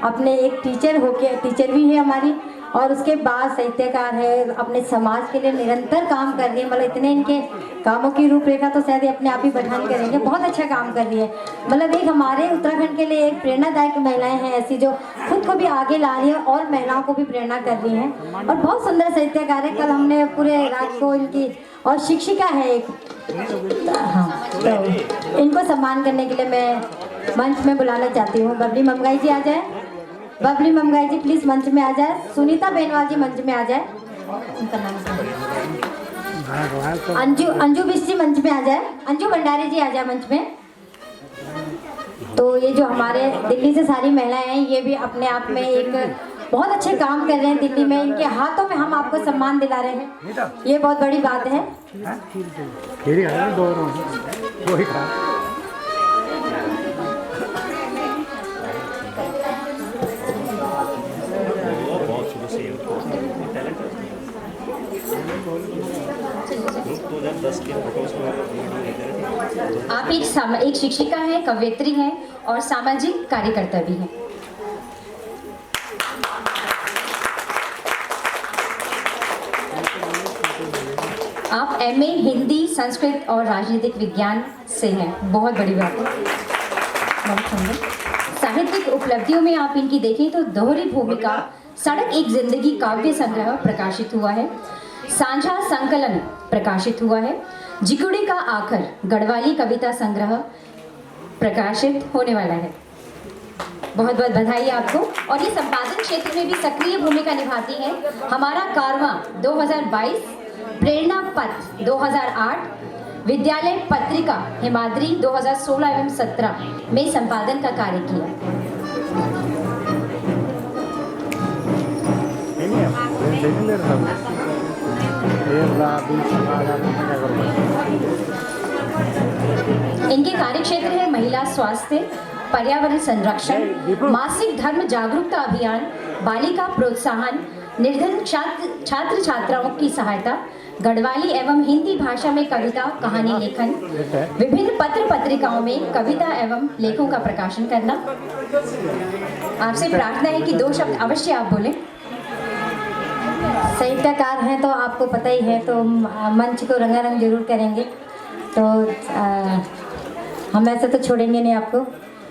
अपने एक टीचर भी है हमारी, और उसके बाद साहित्यकार है, अपने समाज के लिए निरंतर काम कर रही है। मतलब इतने इनके कामों की रूपरेखा तो शायद अपने आप ही बढ़ान करेंगे, बहुत अच्छा काम कर रही है। मतलब एक हमारे उत्तराखंड के लिए एक प्रेरणादायक महिलाएं हैं ऐसी, जो खुद को भी आगे ला रही है और महिलाओं को भी प्रेरणा कर रही हैं, और बहुत सुंदर साहित्यकार है। कल हमने पूरे राज्य को इनकी, और शिक्षिका है एक, हाँ, तो इनको सम्मान करने के लिए मैं मंच में बुलाना चाहती हूँ। बबली ममगाई जी आ जाए, बबली ममगाई जी प्लीज मंच में आ जाए। सुनीता बेनवाल जी मंच में आ जाए, उनका नाम अंजू बिस्सी मंच में आ जाए, अंजू भंडारी जी आ जाए मंच में। तो ये जो हमारे दिल्ली से सारी महिलाएं हैं, ये भी अपने आप में एक बहुत अच्छे काम कर रहे हैं दिल्ली में। इनके हाथों में हम आपको सम्मान दिला रहे हैं, ये बहुत बड़ी बात है। आप एक शिक्षिका हैं, कवयित्री हैं और सामाजिक कार्यकर्ता भी हैं। आप एमए हिंदी, संस्कृत और राजनीतिक विज्ञान से हैं, बहुत बड़ी बात है, बहुत सुंदर। साहित्यिक उपलब्धियों में आप इनकी देखें तो दोहरी भूमिका सड़क एक जिंदगी काव्य संग्रह प्रकाशित हुआ है, सांझा संकलन प्रकाशित हुआ है, जिकुड़ी का आखर गढ़वाली कविता संग्रह प्रकाशित होने वाला है। बहुत बहुत बधाई आपको। और ये संपादन क्षेत्र में भी सक्रिय भूमिका निभाती हैं। हमारा कारवां 2022, प्रेरणा पथ 2008, विद्यालय पत्रिका हिमाद्री 2016 एवं 17 में संपादन का कार्य किया। इनके कार्यक्षेत्र है महिला स्वास्थ्य, पर्यावरण संरक्षण, मासिक धर्म जागरूकता अभियान, बालिका प्रोत्साहन, निर्धन छात्र छात्राओं की सहायता, गढ़वाली एवं हिंदी भाषा में कविता कहानी लेखन, विभिन्न पत्र पत्रिकाओं में कविता एवं लेखों का प्रकाशन करना। आपसे प्रार्थना है कि 2 शब्द अवश्य आप बोलें। साहित्यकार हैं तो आपको पता ही है, तो मंच को रंगारंग जरूर करेंगे। तो हम ऐसे तो छोड़ेंगे नहीं आपको,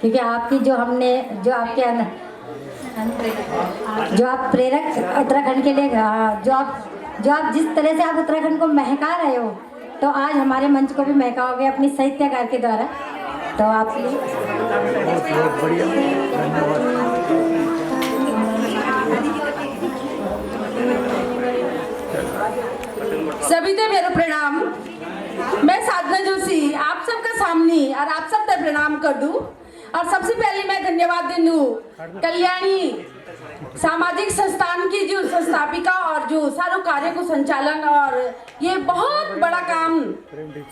क्योंकि आपकी जो आप प्रेरक उत्तराखंड के लिए, जो आप जिस तरह से आप उत्तराखंड को महका रहे हो, तो आज हमारे मंच को भी महकाओगे अपनी साहित्यकार के द्वारा। तो आप बहुत बढ़िया, सभी को मेरा प्रणाम। मैं साधना जोशी आप सबका सामने और आप सब तक प्रणाम कर दूं। और सबसे पहले मैं धन्यवाद दूं कल्याणी सामाजिक संस्थान की जो संस्थापिका और जो सारे कार्य को संचालन और ये बहुत बड़ा काम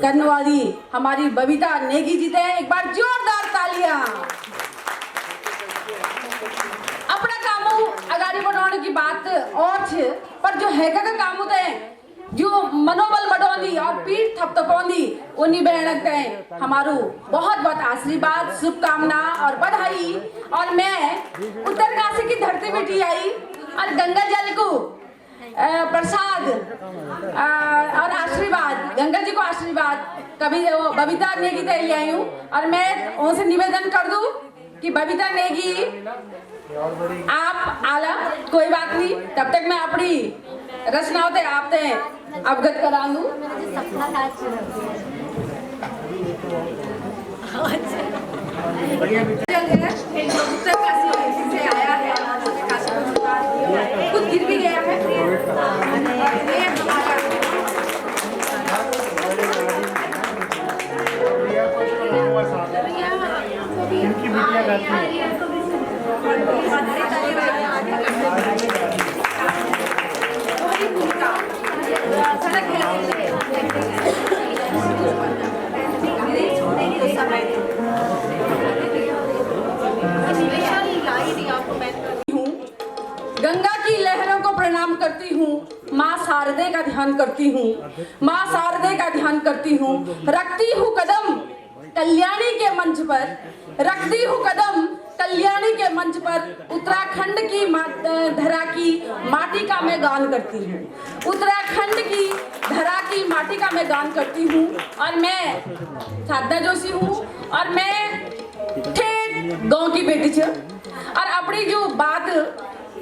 करने वाली हमारी बबीता नेगी जी थे। एक बार जोरदार तालियां। अपना काम आगाड़ी बढ़ाने की बात और छे, पर जो है का काम होता है, जो मनोबल बढ़ानी और पीठ थपथपौनी उन्हीं बहन हैं। हमारो बहुत बहुत आशीर्वाद, शुभकामना और बधाई। और मैं उत्तरकाशी की धरती बेटी आई और गंगा जल को प्रसाद और आशीर्वाद, गंगा जी को आशीर्वाद कभी वो बबीता नेगी दे ले आई हूँ। और मैं उनसे निवेदन कर दूं कि बबीता नेगी आप आला, कोई बात नहीं, तब तक मैं अपनी रचनाओं से आपसे अवगत करा लूं। से आया है, खुद गिर भी गया है। गंगा की लहरों को प्रणाम करती हूँ, माँ शारदे का ध्यान करती हूँ, माँ शारदे का ध्यान करती हूँ। रखती हूँ कदम कल्याणी के मंच पर, रखती हूँ कदम कल्याणी के मंच पर उत्तराखंड की धरा की माटी का मैं गान करती हूँ। उत्तराखंड की धरा की माटी का मैं गान करती हूँ। और मैं साधना जोशी हूँ और मैं ठेठ गांव की बेटी छे। और अपनी जो बात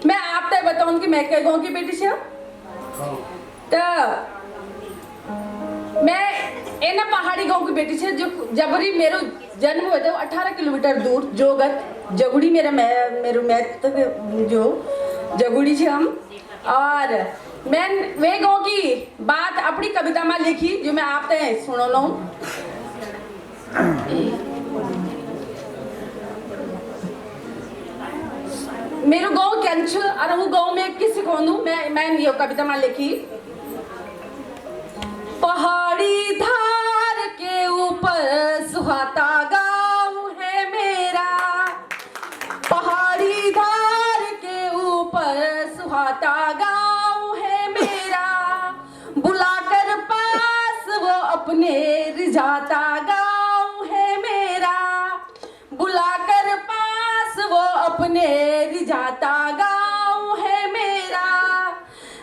मैं आप तक बताऊँ कि मैं क्या गांव की बेटी छे, तो मैं एना पहाड़ी गांव की बेटी छे। जो जबरी मेरो जन्म हुआ था 18 किलोमीटर दूर जोगत जगुड़ी मेरा मेरो मैथ जो जगुड़ी छे हम। और मैं वे गांव की बात अपनी कविता में लिखी जो मैं आप तक सुनो लूँ। मेरो गांव कैंच और वो गांव में किसी को मैं ये कविता में लिखी। पहाड़ी धार के ऊपर सुहाता गाँव है मेरा, पहाड़ी धार के ऊपर सुहाता गाँव है मेरा, बुलाकर पास वो अपने रिझाता गाँव है मेरा, बुलाकर पास वो अपने रिझाता गाँव है मेरा,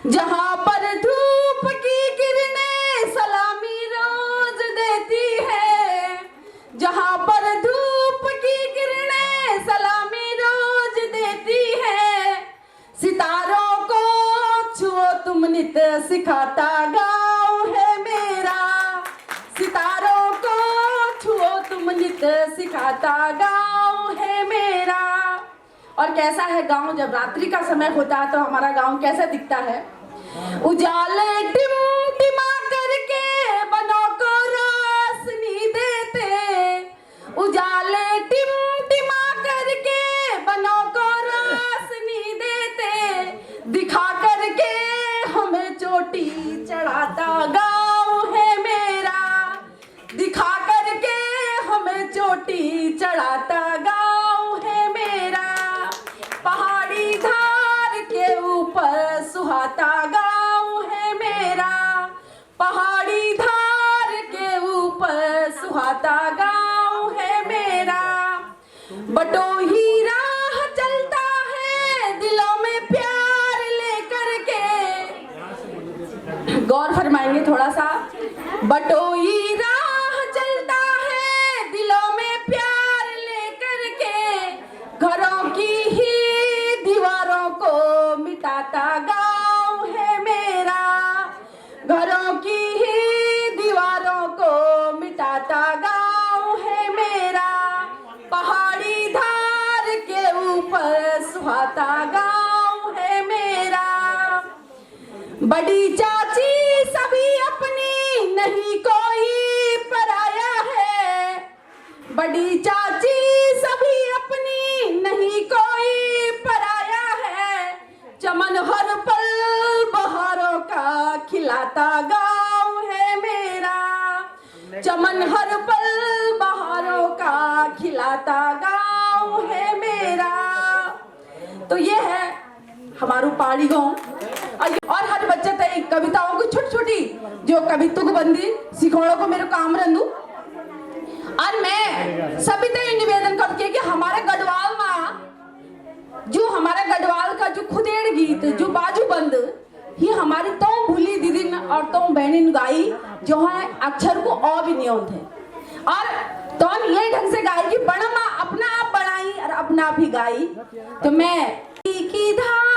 जहाँ पर धूप की किरणें सलामी रोज देती है, जहाँ पर धूप की किरणें सलामी रोज देती है, सितारों को छुओ तुम नित सिखाता गाँव है मेरा, सितारों को छुओ तुम नित सिखाता गाँव है मेरा। और कैसा है गांव जब रात्रि का समय होता है तो हमारा गांव कैसा दिखता है। उजाले टिमटिमा करके बनों को रोशनी देते, उजाले टिमटिमा करके बनों को रोशनी देते, दिखा करके हमें चोटी चढ़ाता गांव है मेरा, दिखा करके हमें चोटी चढ़ाता गांव है मेरा, पहाड़ी धार के ऊपर सुहाता गाँव है मेरा, पहाड़ी धार के ऊपर सुहाता गाँव है मेरा, बटोही राह चलता है दिलों में प्यार लेकर के, गौर फरमाएंगे थोड़ा सा, बटोही राह चलता है दिलों में प्यार लेकर के, घरों की ही दीवारों को मिटाता गाँव है मेरा, घरों की ही दीवारों को मिटाता गाँव है मेरा, पहाड़ी धार के ऊपर सुहाता गाँव है मेरा, बड़ी चाची सभी अपनी नहीं कोई पराया है, बड़ी चाची सभी अपनी नहीं कोई पराया है, चमन हर पल बहारों का खिलाता गाँव है मेरा, चमन हर पल बहारों का खिलाता गाँव है मेरा। तो ये है हमारू पहाड़ी गाँव। और हर बच्चे ते कविताओं को छोटी छोटी जो कवित्व को बंदी सिखाने को मेरे काम रंदू। और मैं सभी ते निवेदन करती है कि हमारे गढ़वाल में जो हमारे गढ़वाल का जो खुदेड़ गीत जो बाजू बंद ही हमारी तो भूली दीदी और तो बहनी गाई जो है अक्षर को और भी नियम थे और तो हम ये ढंग से गाई कि बड़ा माँ अपना आप बढ़ाई और अपना आप ही गाई। तो मैं की धार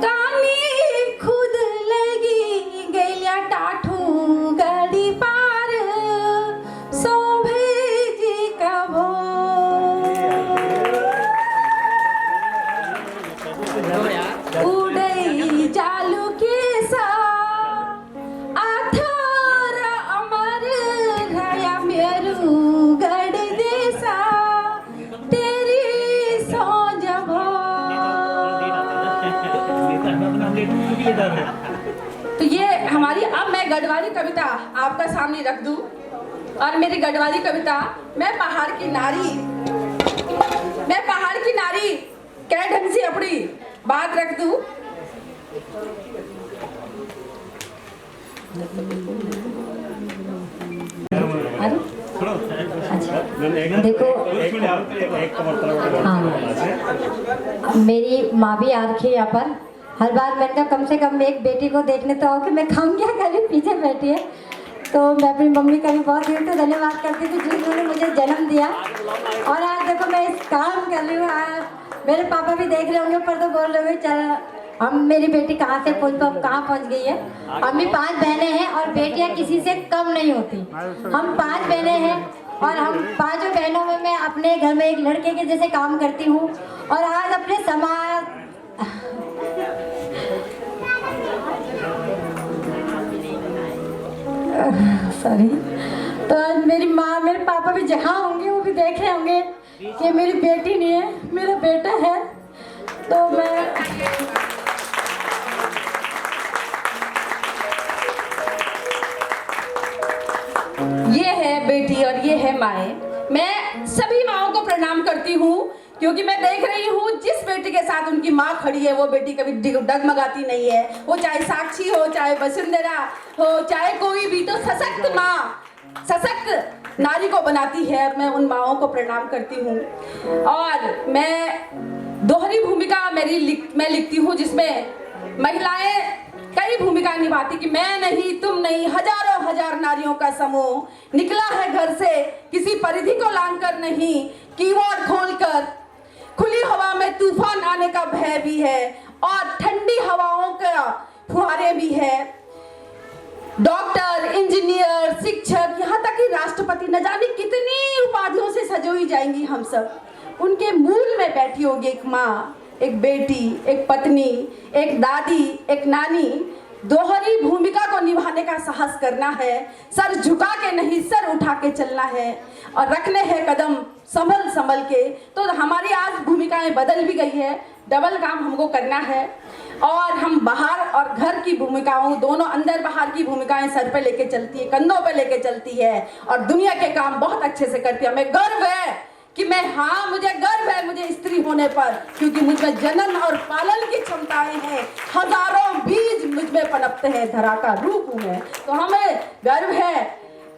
कानी खुद लगी गैया टाठू गड़ी पार शोभे जी का वो उड़ई जालू के सा आथर अमर रया मेरू गड़ देसा तेरी सोजब तो ये हमारी अब मैं गढ़वाली कविता आपका सामने रख दूं। और मेरी गढ़वाली कविता मैं पहाड़ की नारी कै ढंग से अपनी बात रख दूं। अच्छा देखो हाँ, मेरी माँ भी आ रखी है यहाँ पर। हर बार मैंने कहा कम से कम एक बेटी को देखने तो आओ कि मैं काम क्या कर रही, पीछे बैठी है। तो मैं अपनी मम्मी का भी बहुत दिल से धन्यवाद करती थी जिन्होंने मुझे जन्म दिया। और आज देखो मैं इस काम कर रही हूँ। मेरे पापा भी देख रहे होंगे पर तो बोल रहे होंगे चल हम मेरी बेटी कहाँ से कहाँ पहुँच गई है। हम भी 5 बहनें हैं और बेटियाँ किसी से कम नहीं होती। हम 5 बहनें हैं और हम 5 बहनों में मैं अपने घर में एक लड़के के जैसे काम करती हूँ। और आज अपने समाज सॉरी, तो आज मेरी माँ मेरे पापा भी जहाँ होंगे वो भी देख रहे होंगे कि मेरी बेटी नहीं है, मेरा बेटा है। तो मैं ये है बेटी और ये है माएँ। मैं सभी माओं को प्रणाम करती हूँ क्योंकि मैं देख रही हूँ जिस बेटी के साथ उनकी माँ खड़ी है वो बेटी कभी डगमगाती नहीं है। वो चाहे साक्षी हो, चाहे वसुंधरा हो, चाहे कोई भी, तो सशक्त माँ सशक्त नारी को बनाती है। मैं उन माओं को प्रणाम करती हूँ। और मैं दोहरी भूमिका मैं लिखती हूँ जिसमें महिलाएं कई भूमिका निभाती कि मैं नहीं, तुम नहीं, हजारों हजार नारियों का समूह निकला है घर से किसी परिधि को लांघकर नहीं, कीबोर्ड खोलकर खुली हवा में तूफान आने का भय भी है और ठंडी हवाओं का फुहारे भी है। डॉक्टर, इंजीनियर, शिक्षक, यहाँ तक कि राष्ट्रपति, न जाने कितनी उपाधियों से सजोई जाएंगी हम सब। उनके मूल में बैठी होगी एक माँ, एक बेटी, एक पत्नी, एक दादी, एक नानी। दोहरी भूमिका को निभाने का साहस करना है। सर झुका के नहीं, सर उठा के चलना है और रखने हैं कदम संभल संभल के। तो हमारी आज भूमिकाएं बदल भी गई है। डबल काम हमको करना है और हम बाहर और घर की भूमिकाओं दोनों, अंदर बाहर की भूमिकाएं सर पे लेके चलती है, कंधों पे लेके चलती है और दुनिया के काम बहुत अच्छे से करती है। हमें गर्व है कि मुझे गर्व है मुझे स्त्री होने पर, क्योंकि मुझ में जनन और पालन की क्षमताएं हैं। हजारों बीज मुझ में पनपते हैं, धरा का रूप हूँ मैं। तो हमें गर्व है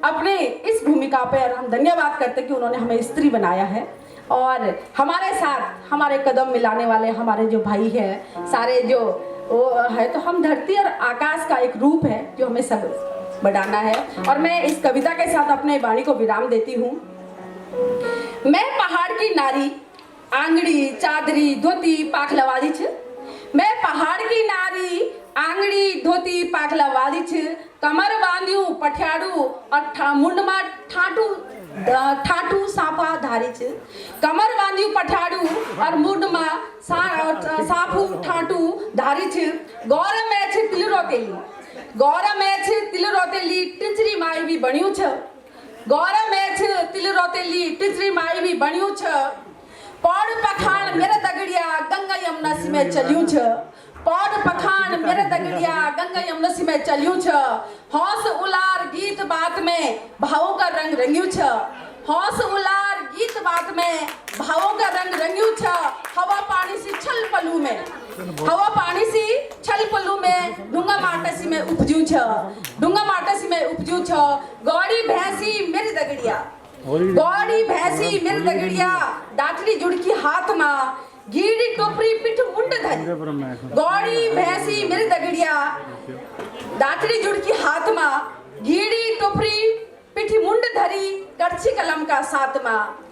अपने इस भूमिका पे और हम धन्यवाद करते कि उन्होंने हमें स्त्री बनाया है। और हमारे साथ हमारे कदम मिलाने वाले हमारे जो भाई हैं सारे जो वो है, तो हम धरती और आकाश का एक रूप है जो हमें सब बढ़ाना है। और मैं इस कविता के साथ अपने वाणी को विराम देती हूँ। मैं पहाड़ की नारी, आंगड़ी चादरी धोती पाखला वाली छ। मैं पहाड़ की नारी, आंगड़ी धोती पाखला वाली छ। कमर बांधियूं पठियाड़ू और मुंडमा ठाटू साफा धारी छ। कमर बांधियूं पठियाड़ू और मुंडमा साफू ठाटू धारी छ। गौर में छ तिल रोतेली, गौर में छ तिल रोतेली, टिचरी माई भी बणियूं छ। गौर में छ तिल रोतेली, टिचरी माई भी बणियूं छ। पौड़ पखान मेरा दगड़िया, गंगा यमुना सी में चलियूं छ। पौड़ पखान मेरा दगड़िया, गंगा यमुना सी में चलियूं छ। हौस उलार गीत बात में भावों का रंग रंगियूं छ। हौस उलार गीत बात में भावों का रंग रंगियूं छ। हवा पानी सी छल पलू में, हवा पानी सी छल पलू में डूंगा माटसी में उपजूं छ। डूंगा माटसी में उपजूं छ। गौड़ी भैंसी मेरी दगड़िया, गौड़ी भैंसी मेरी दगड़िया, डाटली जुड़की हाथ माँ, गीड़ी टोपरी पिठ मुंड धरी। गौड़ी भैंसी मेरी दगड़िया, डाटली जुड़की हाथ माँ, गीड़ी टोपरी पिठी मुंड धरी, करछी कलम का साथ माँ।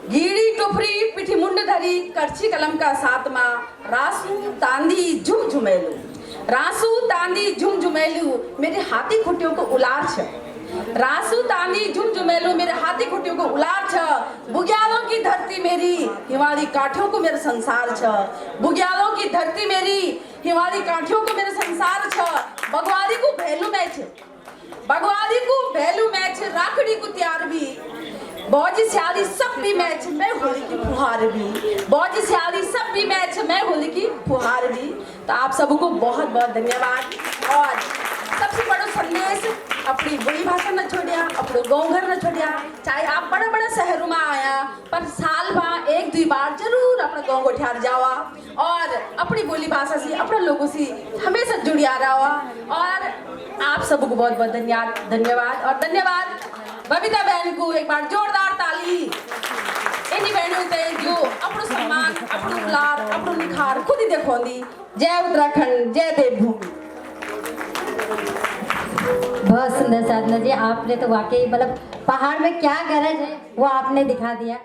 गीड़ी टोपरी पिठी मुंड धरी, करछी कलम का साथ माँ। रासू तांदी झुम झुमेलू, रासू तांदी झुम झुमेलू, मेरे हाथी खुटियों को उलार छ। रासू तांदी झुम झुमेलू, मेरे हाथी खुटियों को उलार छ। बुग्यालों की धरती मेरी, हिमालय काठियों को मेरा संसार छ। बुग्यालों की धरती मेरी, हिमालय काठियों को मेरा संसार छ। बगवाली को भैलू मैच, बगवाली को भैलू मैच, राखड़ी को त्यार भी, बौज स्याली सब भी मैच, मैं होली की फुहार भी। बौज स्याली सब भी मैच, मैं होली की फुहार भी। तो आप सबको बहुत बहुत धन्यवाद। और सबसे बड़ा संदेश, अपनी बोली भाषा न छोड़िया, अपने गाँव घर न छोड़िया। चाहे आप बड़े बड़े शहरों में आया, पर साल भर 1-2 बार जरूर अपने गाँव को ठहर जावा और अपनी बोली भाषा से, अपने लोगों से हमेशा जुड़िया रहा। और आप सबको बहुत बहुत धन्यवाद और धन्यवाद बबीता बहन को एक बार जोरदार ताली। वाली इन्हीं बहनों ते जो अपनो सम्मान, अपनो दुलार, अपनो निखार खुद ही देखोंदी। जय उत्तराखंड, जय देवभूमि। बहुत सुंदर साधना जी, आपने तो वाकई मतलब पहाड़ में क्या गरज है वो आपने दिखा दिया।